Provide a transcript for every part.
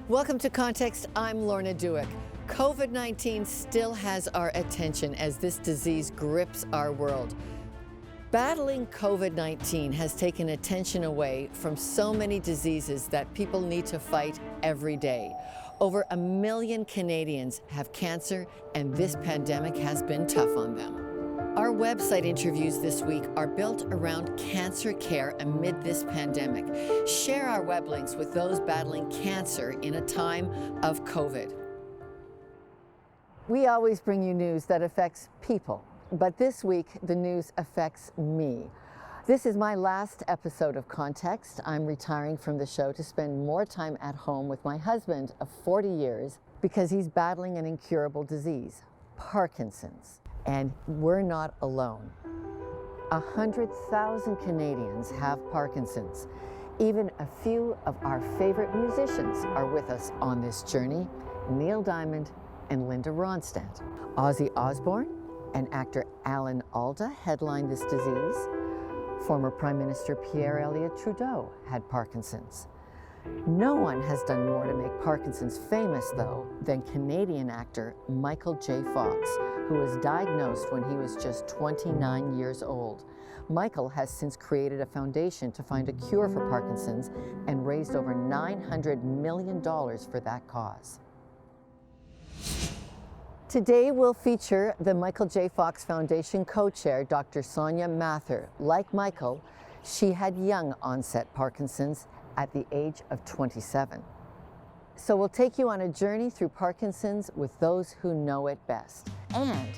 Welcome to Context. I'm Lorna Dueck. COVID-19 still has our attention as this disease grips our world. Battling COVID-19 has taken attention away from so many diseases that people need to fight every day. Over 1 million Canadians have cancer, and this pandemic has been tough on them. Our website interviews this week are built around cancer care amid this pandemic. Share our web links with those battling cancer in a time of COVID. We always bring you news that affects people, but this week the news affects me. This is my last episode of Context. I'm retiring from the show to spend more time at home with my husband of 40 years because he's battling an incurable disease, Parkinson's. And we're not alone. 100,000 Canadians have Parkinson's. Even a few of our favorite musicians are with us on this journey. Neil Diamond and Linda Ronstadt. Ozzy Osbourne and actor Alan Alda headlined this disease. Former Prime Minister Pierre Elliott Trudeau had Parkinson's. No one has done more to make Parkinson's famous, though, than Canadian actor Michael J. Fox, who was diagnosed when he was just 29 years old. Michael has since created a foundation to find a cure for Parkinson's and raised over $900 million for that cause. Today we'll feature the Michael J. Fox Foundation co-chair, Dr. Soania Mathur. Like Michael, she had young onset Parkinson's at the age of 27. So we'll take you on a journey through Parkinson's with those who know it best. And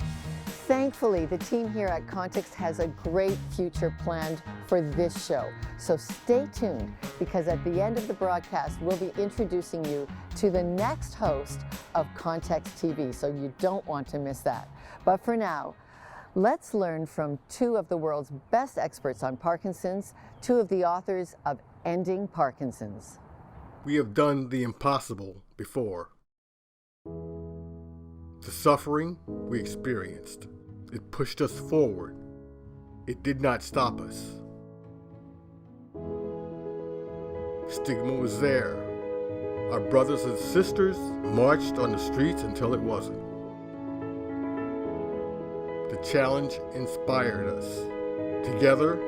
thankfully, the team here at Context has a great future planned for this show. So stay tuned, because at the end of the broadcast, we'll be introducing you to the next host of Context TV, so you don't want to miss that. But for now, let's learn from two of the world's best experts on Parkinson's, two of the authors of Ending Parkinson's. We have done the impossible before. The suffering we experienced, it pushed us forward. It did not stop us. Stigma was there. Our brothers and sisters marched on the streets until it wasn't. The challenge inspired us. Together,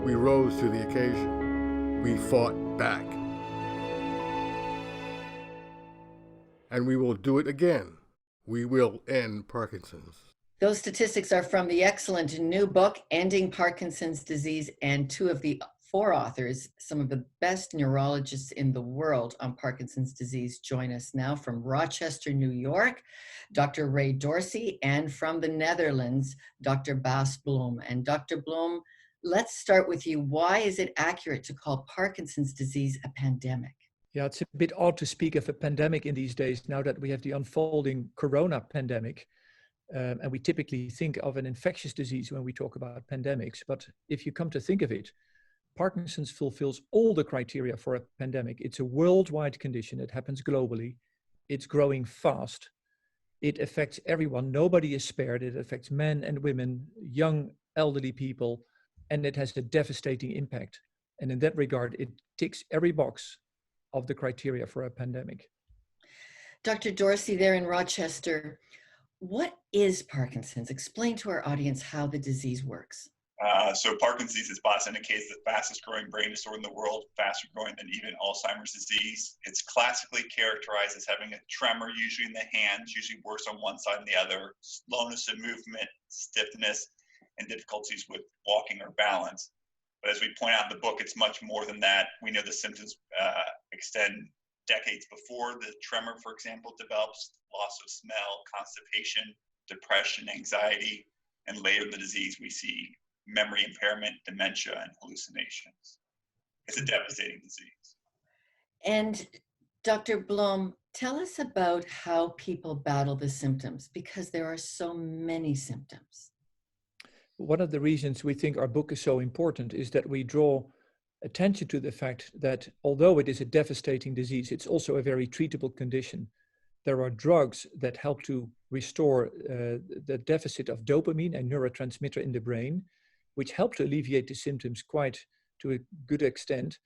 we rose to the occasion. We fought back. And we will do it again. We will end Parkinson's. Those statistics are from the excellent new book, Ending Parkinson's Disease, and two of the four authors, some of the best neurologists in the world on Parkinson's disease, join us now from Rochester, New York, Dr. Ray Dorsey, and from the Netherlands, Dr. Bas Bloem. And Dr. Bloem, let's start with you. Why is it accurate to call Parkinson's disease a pandemic? Yeah, it's a bit odd to speak of a pandemic in these days now that we have the unfolding corona pandemic. And we typically think of an infectious disease when we talk about pandemics. But if you come to think of it, Parkinson's fulfills all the criteria for a pandemic. It's a worldwide condition. It happens globally. It's growing fast. It affects everyone. Nobody is spared. It affects men and women, young, elderly people, and it has a devastating impact. And in that regard, it ticks every box of the criteria for a pandemic. Dr. Dorsey there in Rochester, what is Parkinson's? Explain to our audience how the disease works. So Parkinson's disease, as Bas indicates, the fastest growing brain disorder in the world, faster growing than even Alzheimer's disease. It's classically characterized as having a tremor, usually in the hands, usually worse on one side than the other, slowness of movement, stiffness, and difficulties with walking or balance. But as we point out in the book, it's much more than that. We know the symptoms extend decades before the tremor, for example, develops: loss of smell, constipation, depression, anxiety, and later in the disease, we see memory impairment, dementia, and hallucinations. It's a devastating disease. And Dr. Bloem, tell us about how people battle the symptoms, because there are so many symptoms. One of the reasons we think our book is so important is that we draw attention to the fact that although it is a devastating disease, it's also a very treatable condition. There are drugs that help to restore the deficit of dopamine, a neurotransmitter in the brain, which help to alleviate the symptoms quite to a good extent.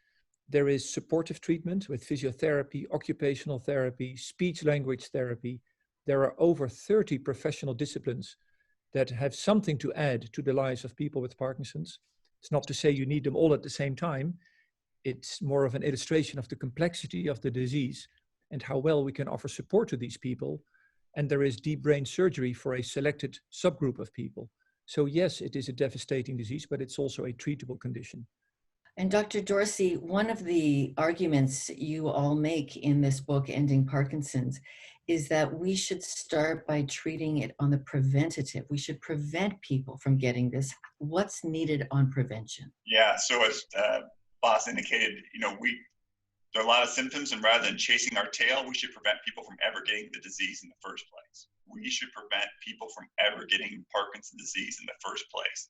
There is supportive treatment with physiotherapy, occupational therapy, speech language therapy. There are over 30 professional disciplines that have something to add to the lives of people with Parkinson's. It's not to say you need them all at the same time. It's more of an illustration of the complexity of the disease and how well we can offer support to these people. And there is deep brain surgery for a selected subgroup of people. So yes, it is a devastating disease, but it's also a treatable condition. And Dr. Dorsey, one of the arguments you all make in this book, Ending Parkinson's, is that we should start by treating it on the preventative. We should prevent people from getting this. What's needed on prevention? Yeah, so as Boss indicated, there are a lot of symptoms, and rather than chasing our tail, we should prevent people from ever getting the disease in the first place. We should prevent people from ever getting Parkinson's disease in the first place.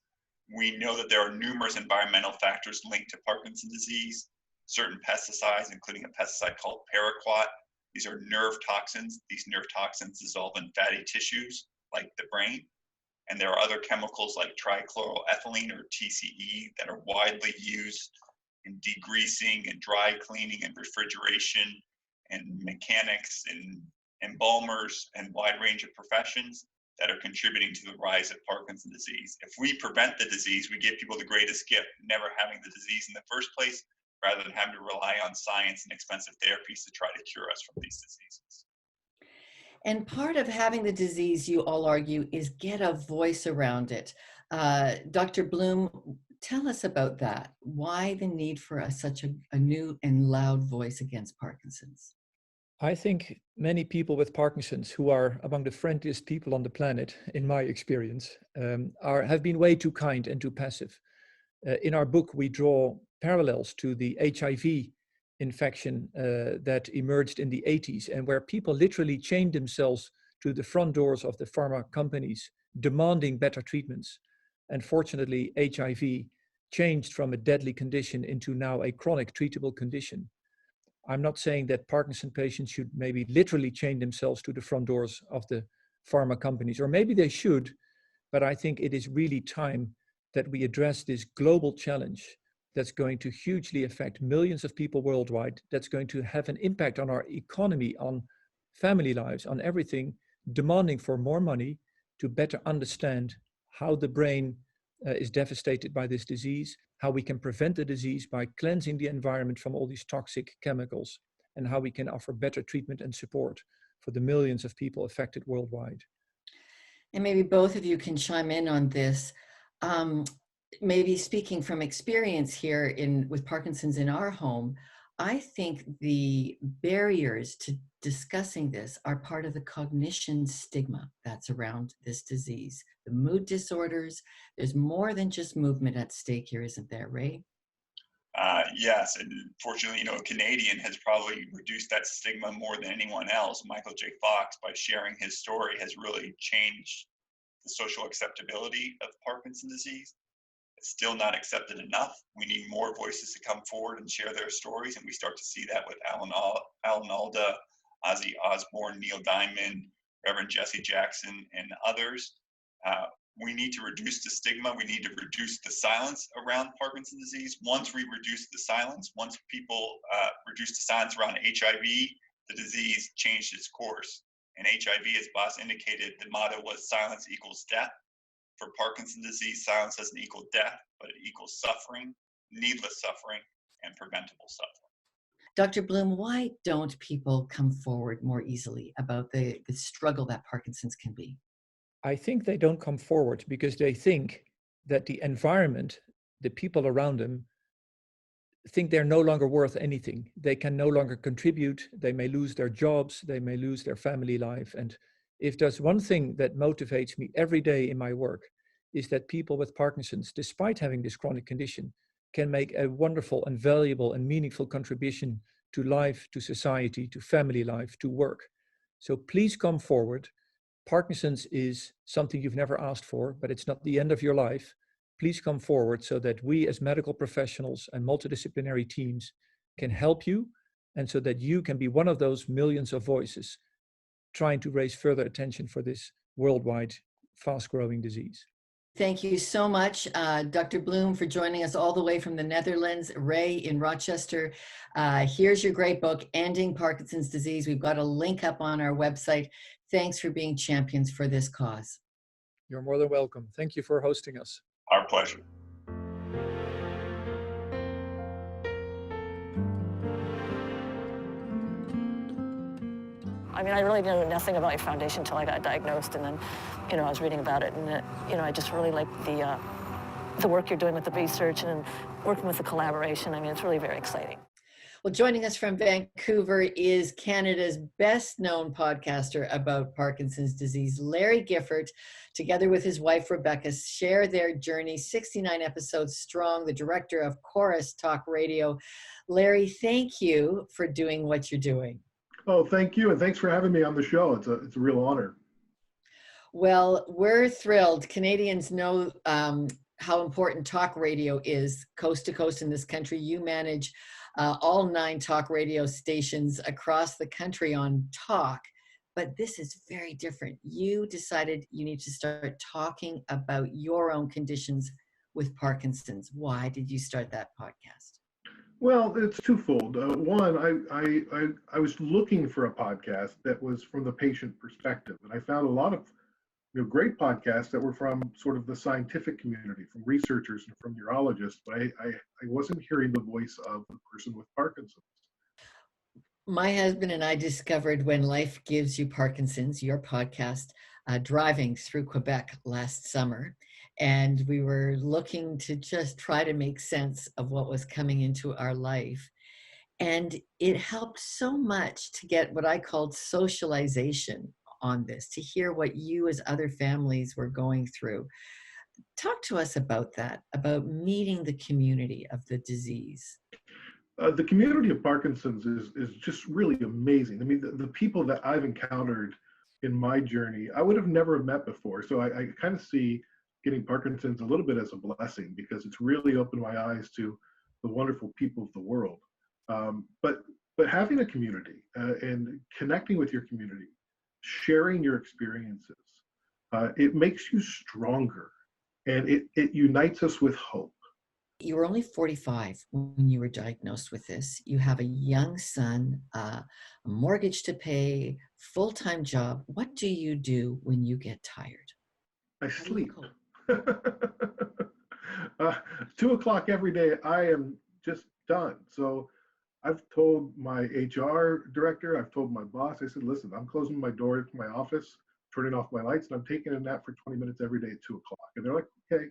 We know that there are numerous environmental factors linked to Parkinson's disease, certain pesticides, including a pesticide called paraquat. These are nerve toxins. These nerve toxins dissolve in fatty tissues like the brain. And there are other chemicals like trichloroethylene or TCE that are widely used in degreasing and dry cleaning and refrigeration and mechanics and embalmers and wide range of professions that are contributing to the rise of Parkinson's disease. If we prevent the disease, we give people the greatest gift, never having the disease in the first place, rather than having to rely on science and expensive therapies to try to cure us from these diseases. And part of having the disease, you all argue, is get a voice around it. Dr. Bloem, tell us about that. Why the need for such a new and loud voice against Parkinson's? I think many people with Parkinson's, who are among the friendliest people on the planet, in my experience, have been way too kind and too passive. In our book, we draw parallels to the HIV infection that emerged in the 80s, and where people literally chained themselves to the front doors of the pharma companies, demanding better treatments. And fortunately, HIV changed from a deadly condition into now a chronic treatable condition. I'm not saying that Parkinson patients should maybe literally chain themselves to the front doors of the pharma companies, or maybe they should, but I think it is really time that we address this global challenge that's going to hugely affect millions of people worldwide, that's going to have an impact on our economy, on family lives, on everything, demanding for more money to better understand how the brain is devastated by this disease, how we can prevent the disease by cleansing the environment from all these toxic chemicals, and how we can offer better treatment and support for the millions of people affected worldwide. And maybe both of you can chime in on this. Maybe speaking from experience here with Parkinson's in our home, I think the barriers to discussing this are part of the cognition stigma that's around this disease. The mood disorders, there's more than just movement at stake here, isn't there, Ray? Yes, and fortunately, a Canadian has probably reduced that stigma more than anyone else. Michael J. Fox, by sharing his story, has really changed the social acceptability of Parkinson's disease. It's still not accepted enough. We need more voices to come forward and share their stories, and we start to see that with Alan Alda, Ozzy Osbourne, Neil Diamond, Reverend Jesse Jackson, and others. We need to reduce the stigma. We need to reduce the silence around Parkinson's disease. Once we reduce the silence, once people reduce the silence around HIV, the disease changed its course. And HIV, as Boss indicated, the motto was silence equals death. For Parkinson's disease, silence doesn't equal death, but it equals suffering, needless suffering, and preventable suffering. Dr. Bloem, why don't people come forward more easily about the struggle that Parkinson's can be? I think they don't come forward because they think that the environment, the people around them, think they're no longer worth anything. They can no longer contribute. They may lose their jobs. They may lose their family life. And if there's one thing that motivates me every day in my work, is that people with Parkinson's, despite having this chronic condition, can make a wonderful and valuable and meaningful contribution to life, to society, to family life, to work. So please come forward. Parkinson's is something you've never asked for, but it's not the end of your life. Please come forward so that we as medical professionals and multidisciplinary teams can help you, and so that you can be one of those millions of voices trying to raise further attention for this worldwide fast-growing disease. Thank you so much, Dr. Bloem, for joining us all the way from the Netherlands. Ray in Rochester, here's your great book, Ending Parkinson's Disease. We've got a link up on our website. Thanks for being champions for this cause. You're more than welcome. Thank you for hosting us. Our pleasure. I mean, I really knew nothing about your foundation until I got diagnosed, and then, I was reading about it, and I just really like the work you're doing with the research and working with the collaboration. I mean, it's really very exciting. Well, joining us from Vancouver is Canada's best-known podcaster about Parkinson's disease, Larry Giffords, together with his wife, Rebecca, share their journey, 69 episodes strong, the director of Chorus Talk Radio. Larry, thank you for doing what you're doing. Oh, thank you, and thanks for having me on the show. It's a real honor. Well, we're thrilled. Canadians know how important talk radio is coast to coast in this country. You manage all 9 talk radio stations across the country on talk, but this is very different. You decided you need to start talking about your own conditions with Parkinson's. Why did you start that podcast? Well, it's twofold. One, I was looking for a podcast that was from the patient perspective, and I found a lot of great podcasts that were from sort of the scientific community, from researchers and from neurologists, but I wasn't hearing the voice of the person with Parkinson's. My husband and I discovered When Life Gives You Parkinson's, your podcast, driving through Quebec last summer. And we were looking to just try to make sense of what was coming into our life. And it helped so much to get what I called socialization on this, to hear what you as other families were going through. Talk to us about that, about meeting the community of the disease. The community of Parkinson's is just really amazing. I mean, the people that I've encountered in my journey, I would have never met before. So I kind of see getting Parkinson's a little bit as a blessing, because it's really opened my eyes to the wonderful people of the world. But having a community and connecting with your community, sharing your experiences, it makes you stronger, and it unites us with hope. You were only 45 when you were diagnosed with this. You have a young son, a mortgage to pay, full-time job. What do you do when you get tired? I sleep. 2 o'clock every day, I am just done. So I've told my HR director, I've told my boss, I said, listen, I'm closing my door to my office, turning off my lights, and I'm taking a nap for 20 minutes every day at 2 o'clock. And they're like, okay.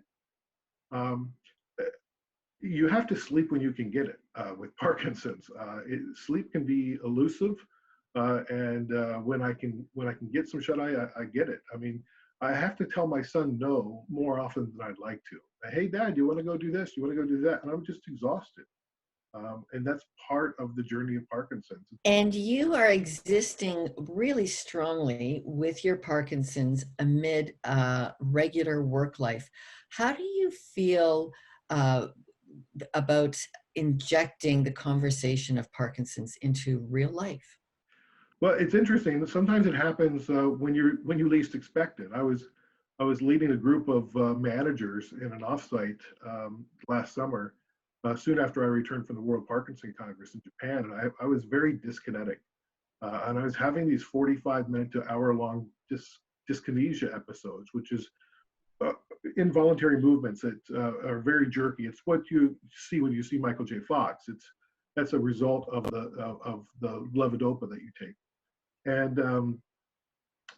You have to sleep when you can get it with Parkinson's. Sleep can be elusive, and when I can get some shut eye, I get it. I mean, I have to tell my son no more often than I'd like to. Hey, Dad, do you want to go do this? Do you want to go do that? And I'm just exhausted. And that's part of the journey of Parkinson's. And you are existing really strongly with your Parkinson's amid regular work life. How do you feel about injecting the conversation of Parkinson's into real life? Well, it's interesting. Sometimes it happens when you least expect it. I was leading a group of managers in an offsite last summer, soon after I returned from the World Parkinson Congress in Japan, and I was very dyskinetic, and I was having these 45-minute to hour-long dyskinesia episodes, which is involuntary movements that are very jerky. It's what you see when you see Michael J. Fox. That's a result of the levodopa that you take. And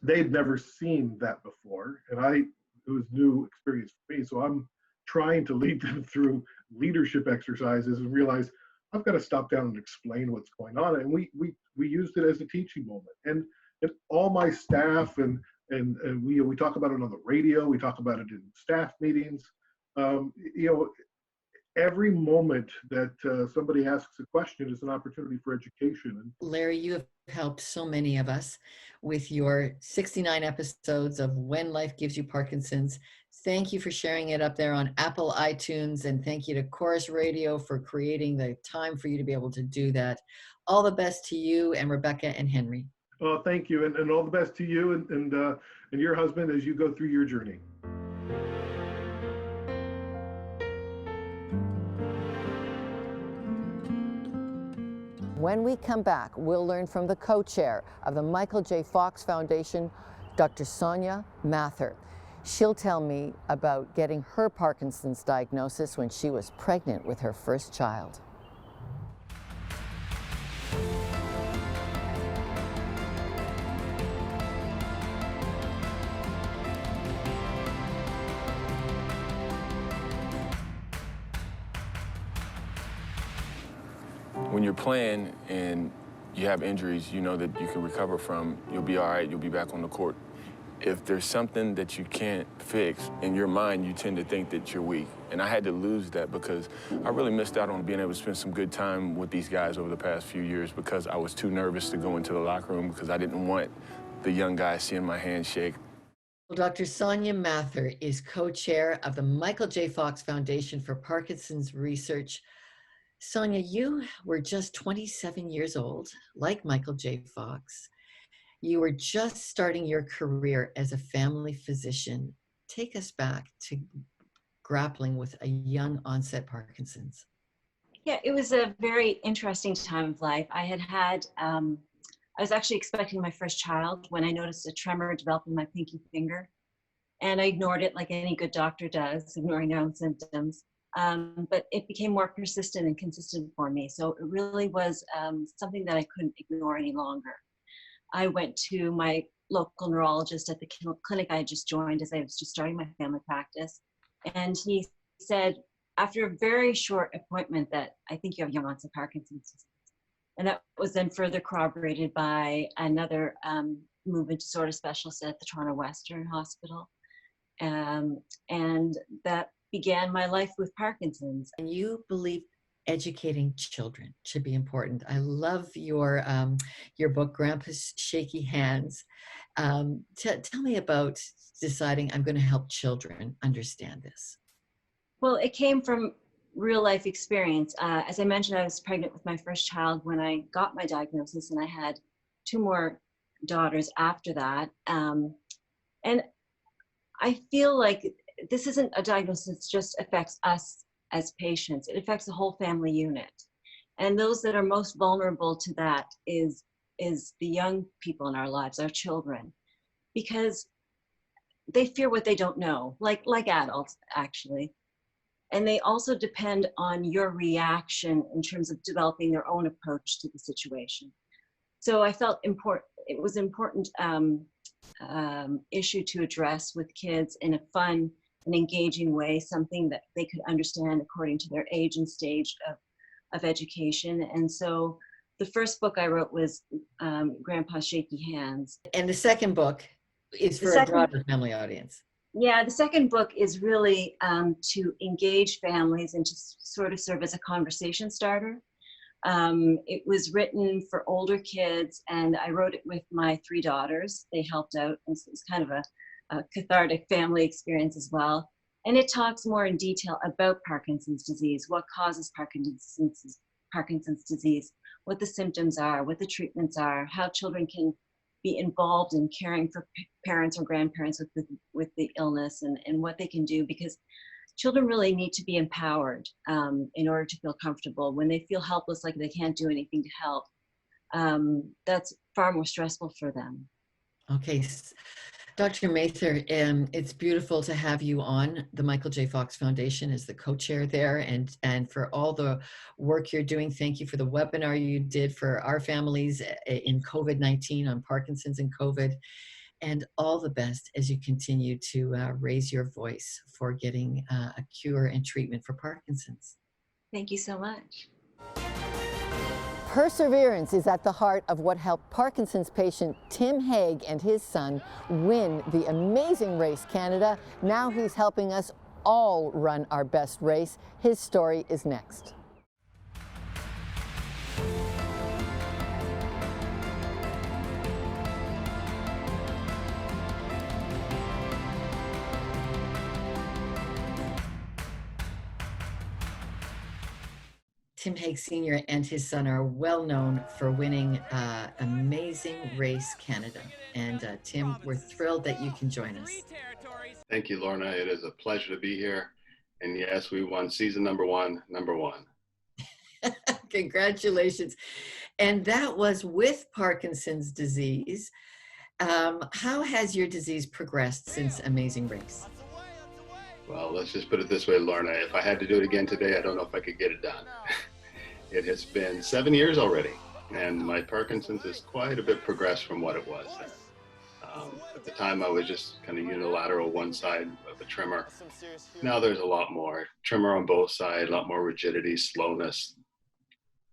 they'd never seen that before, and it was new experience for me. So I'm trying to lead them through leadership exercises and realize I've got to stop down and explain what's going on. And we used it as a teaching moment. And all my staff and we talk about it on the radio. We talk about it in staff meetings. Every moment that somebody asks a question is an opportunity for education. And Larry, you have helped so many of us with your 69 episodes of When Life Gives You Parkinson's. Thank you for sharing it up there on Apple iTunes, and thank you to Chorus Radio for creating the time for you to be able to do that. All the best to you and Rebecca and Henry. Oh, thank you, and all the best to you and your husband as you go through your journey. When we come back, we'll learn from the co-chair of the Michael J. Fox Foundation, Dr. Soania Mathur. She'll tell me about getting her Parkinson's diagnosis when she was pregnant with her first child. When you're playing and you have injuries you know that you can recover from, you'll be all right, you'll be back on the court. If there's something that you can't fix, in your mind, you tend to think that you're weak. And I had to lose that because I really missed out on being able to spend some good time with these guys over the past few years because I was too nervous to go into the locker room because I didn't want the young guys seeing my hand shake. Well, Dr. Soania Mathur is co-chair of the Michael J. Fox Foundation for Parkinson's Research. Soania, you were just 27 years old, like Michael J. Fox. You were just starting your career as a family physician. Take us back to grappling with a young onset Parkinson's. Yeah, it was a very interesting time of life. I was actually expecting my first child when I noticed a tremor developing my pinky finger. And I ignored it like any good doctor does, ignoring their own symptoms. But it became more persistent and consistent for me. So it really was something that I couldn't ignore any longer. I went to my local neurologist at the clinic I had just joined as I was just starting my family practice. And he said, after a very short appointment, that I think you have young onset Parkinson's disease. And that was then further corroborated by another movement disorder specialist at the Toronto Western Hospital. And that began my life with Parkinson's. And you believe educating children should be important. I love your book, Grandpa's Shaky Hands. Tell me about deciding I'm going to help children understand this. Well, it came from real life experience. As I mentioned, I was pregnant with my first child when I got my diagnosis, and I had 2 more daughters after that. And I feel like this isn't a diagnosis that just affects us as patients. It affects the whole family unit. And those that are most vulnerable to that is the young people in our lives, our children, because they fear what they don't know, like adults, actually. And they also depend on your reaction in terms of developing their own approach to the situation. So I felt it was important issue to address with kids in a fun and engaging way, something that they could understand according to their age and stage of education. And so the first book I wrote was Grandpa's Shaky Hands. And the second book is for a broader family audience. Yeah, the second book is really to engage families and to sort of serve as a conversation starter. It was written for older kids, and I wrote it with my 3 daughters. They helped out, and so it was kind of a cathartic family experience as well. And it talks more in detail about Parkinson's disease, what causes Parkinson's disease, what the symptoms are, what the treatments are, how children can be involved in caring for parents or grandparents with the illness, and what they can do, because children really need to be empowered in order to feel comfortable. When they feel helpless, like they can't do anything to help, that's far more stressful for them. Okay. Dr. Mathur, it's beautiful to have you on the Michael J. Fox Foundation as the co-chair there, and for all the work you're doing. Thank you for the webinar you did for our families in COVID-19 on Parkinson's and COVID, and all the best as you continue to raise your voice for getting a cure and treatment for Parkinson's. Thank you so much. Perseverance is at the heart of what helped Parkinson's patient Tim Haig and his son win the Amazing Race Canada. Now he's helping us all run our best race. His story is next. Tim Haig Sr. and his son are well known for winning Amazing Race Canada. And Tim, we're thrilled that you can join us. Thank you, Lorna. It is a pleasure to be here. And yes, we won season number one. Congratulations. And that was with Parkinson's disease. How has your disease progressed since Amazing Race? Well, let's just put it this way, Lorna. If I had to do it again today, I don't know if I could get it done. It has been 7 years already, and my Parkinson's is quite a bit progressed from what it was then. At the time, I was just kind of unilateral one side of a tremor. Now there's a lot more. Tremor on both sides, a lot more rigidity, slowness.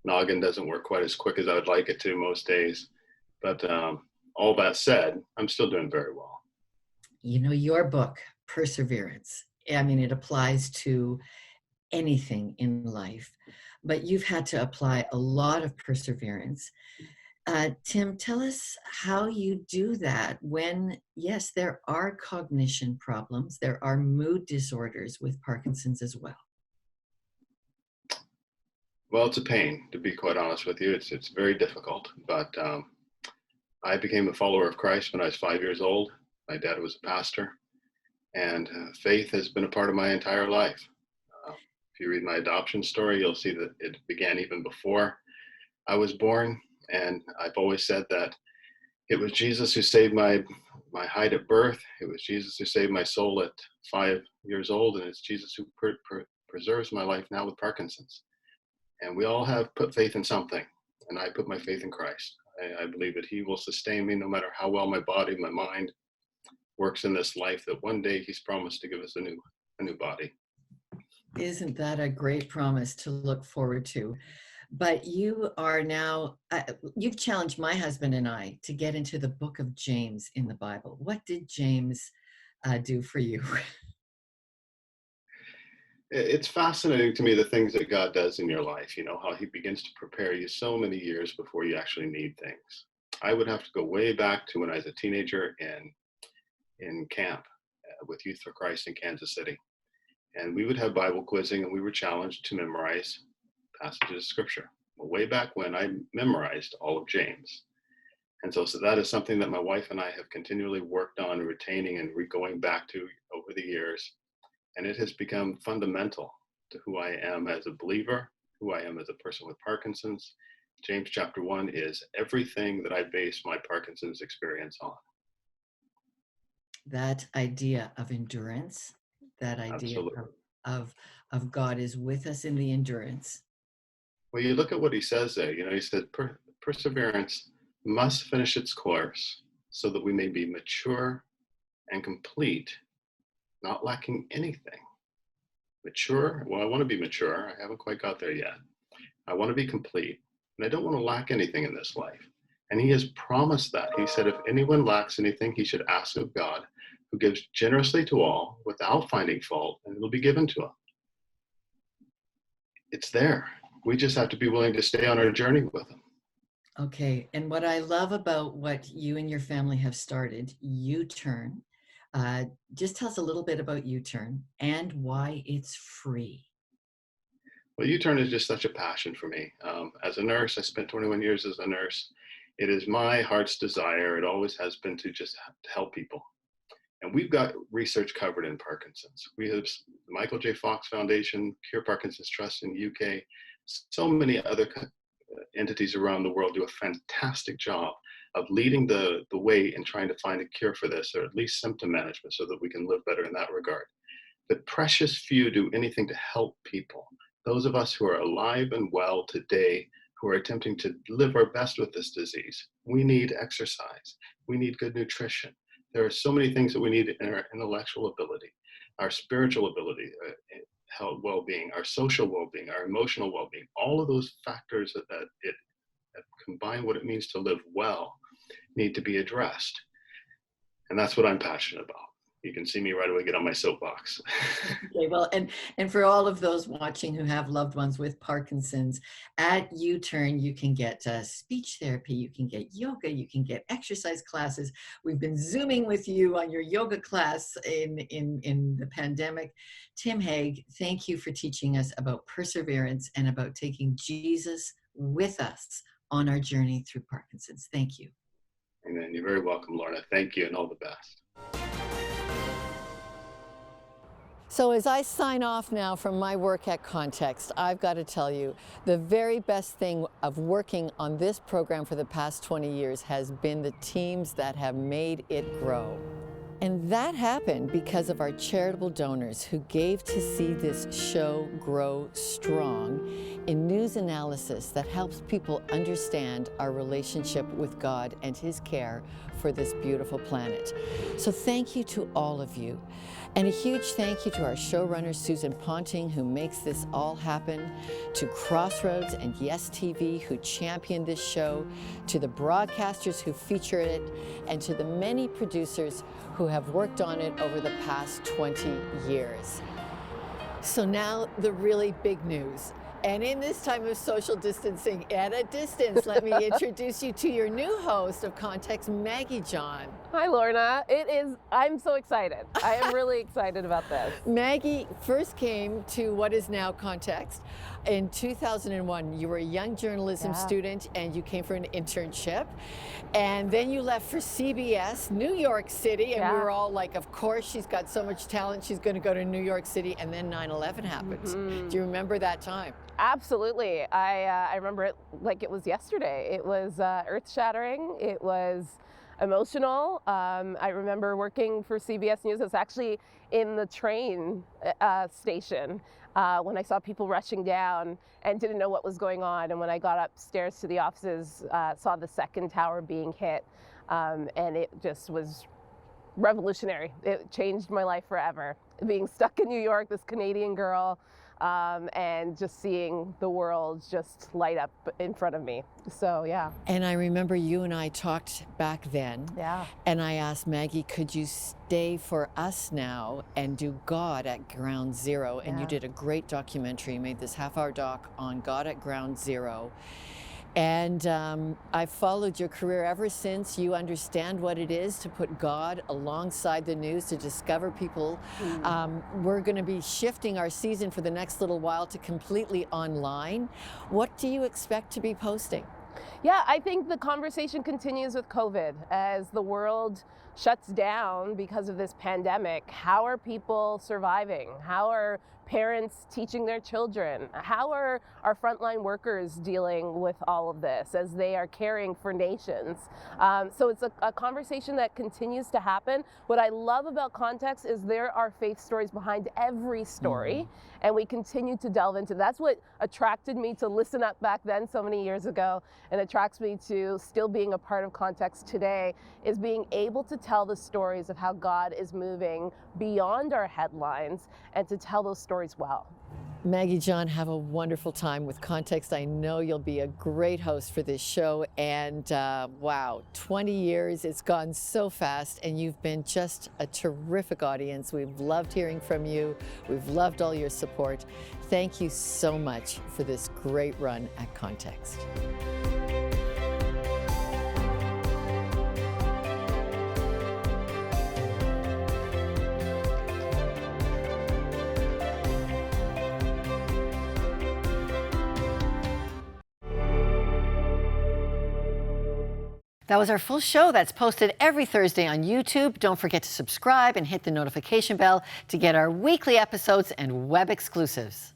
Noggin doesn't work quite as quick as I would like it to most days. But all that said, I'm still doing very well. You know, your book, Perseverance, I mean, it applies to anything in life, but you've had to apply a lot of perseverance. Tim, tell us how you do that when, yes, there are cognition problems, there are mood disorders with Parkinson's as well. Well, it's a pain, to be quite honest with you. It's very difficult, but I became a follower of Christ when I was 5 years old. My dad was a pastor, and faith has been a part of my entire life. If you read my adoption story, you'll see that it began even before I was born. And I've always said that it was Jesus who saved my height at birth. It was Jesus who saved my soul at 5 years old. And it's Jesus who preserves my life now with Parkinson's. And we all have put faith in something. And I put my faith in Christ. I believe that he will sustain me no matter how well my body, my mind works in this life, that one day he's promised to give us a new body. Isn't that a great promise to look forward to? But you are now, you've challenged my husband and I to get into the book of James in the Bible. What did James do for you? It's fascinating to me, the things that God does in your life, you know, how he begins to prepare you so many years before you actually need things. I would have to go way back to when I was a teenager in camp with Youth for Christ in Kansas City. And we would have Bible quizzing, and we were challenged to memorize passages of scripture. Well, way back when, I memorized all of James. And so that is something that my wife and I have continually worked on retaining and going back to over the years. And it has become fundamental to who I am as a believer, who I am as a person with Parkinson's. James chapter 1 is everything that I base my Parkinson's experience on. That idea of endurance, that idea of God is with us in the endurance. Well, you look at what he says there. You know, he said, perseverance must finish its course so that we may be mature and complete, not lacking anything. Mature? Well, I want to be mature. I haven't quite got there yet. I want to be complete, and I don't want to lack anything in this life. And he has promised that. He said, if anyone lacks anything, he should ask of God, who gives generously to all without finding fault, and it'll be given to him. It's there. We just have to be willing to stay on our journey with him. Okay. And what I love about what you and your family have started, U-Turn, just tell us a little bit about U-Turn and why it's free. Well, U-Turn is just such a passion for me. As a nurse, I spent 21 years as a nurse. It is my heart's desire. It always has been to just help people. And we've got research covered in Parkinson's. We have the Michael J. Fox Foundation, Cure Parkinson's Trust in the UK. So many other entities around the world do a fantastic job of leading the way in trying to find a cure for this, or at least symptom management, so that we can live better in that regard. But precious few do anything to help people. Those of us who are alive and well today, who are attempting to live our best with this disease, we need exercise. We need good nutrition. There are so many things that we need in our intellectual ability, our spiritual ability, health, well-being, our social well-being, our emotional well-being. All of those factors that combine what it means to live well need to be addressed. And that's what I'm passionate about. You can see me right away get on my soapbox. Okay, well, and for all of those watching who have loved ones with Parkinson's, at U-Turn, you can get speech therapy, you can get yoga, you can get exercise classes. We've been Zooming with you on your yoga class in the pandemic. Tim Hague, thank you for teaching us about perseverance and about taking Jesus with us on our journey through Parkinson's. Thank you. Amen. You're very welcome, Lorna. Thank you, and all the best. So as I sign off now from my work at Context, I've got to tell you, the very best thing of working on this program for the past 20 years has been the teams that have made it grow. And that happened because of our charitable donors who gave to see this show grow strong in news analysis that helps people understand our relationship with God and His care for this beautiful planet. So thank you to all of you. And a huge thank you to our showrunner, Susan Ponting, who makes this all happen, to Crossroads and Yes TV, who championed this show, to the broadcasters who feature it, and to the many producers who have worked on it over the past 20 years. So now the really big news. And in this time of social distancing at a distance, let me introduce you to your new host of Context, Maggie John. Hi, Lorna. I'm so excited. I am really excited about this. Maggie first came to what is now Context in 2001. You were a young journalism student and you came for an internship. And then you left for CBS, New York City, and we were all like, of course, she's got so much talent, she's going to go to New York City, and then 9/11 happened. Do you remember that time? Absolutely. I remember it like it was yesterday. It was earth-shattering. It was emotional. I remember working for CBS News. It was actually in the train station when I saw people rushing down and didn't know what was going on. And when I got upstairs to the offices, saw the second tower being hit, and it just was revolutionary. It changed my life forever. Being stuck in New York, this Canadian girl, and just seeing the world just light up in front of me. So, yeah. And I remember you and I talked back then. Yeah. And I asked Maggie, could you stay for us now and do God at Ground Zero? And you did a great documentary. You made this half-hour doc on God at Ground Zero. And I've followed your career ever since. You understand what it is to put God alongside the news, to discover people. We're going to be shifting our season for the next little while to completely online. What do you expect to be posting? Yeah, I think the conversation continues with COVID as the world shuts down because of this pandemic. How are people surviving? How are parents teaching their children? How are our frontline workers dealing with all of this as they are caring for nations? So it's a conversation that continues to happen. What I love about Context is there are faith stories behind every story, and we continue to delve into. That's what attracted me to Listen Up back then so many years ago, and attracts me to still being a part of Context today, is being able to tell the stories of how God is moving beyond our headlines and to tell those stories well. Maggie John, have a wonderful time with Context. I know you'll be a great host for this show. And wow, 20 years, it's gone so fast, and you've been just a terrific audience. We've loved hearing from you. We've loved all your support. Thank you so much for this great run at Context. That was our full show. That's posted every Thursday on YouTube. Don't forget to subscribe and hit the notification bell to get our weekly episodes and web exclusives.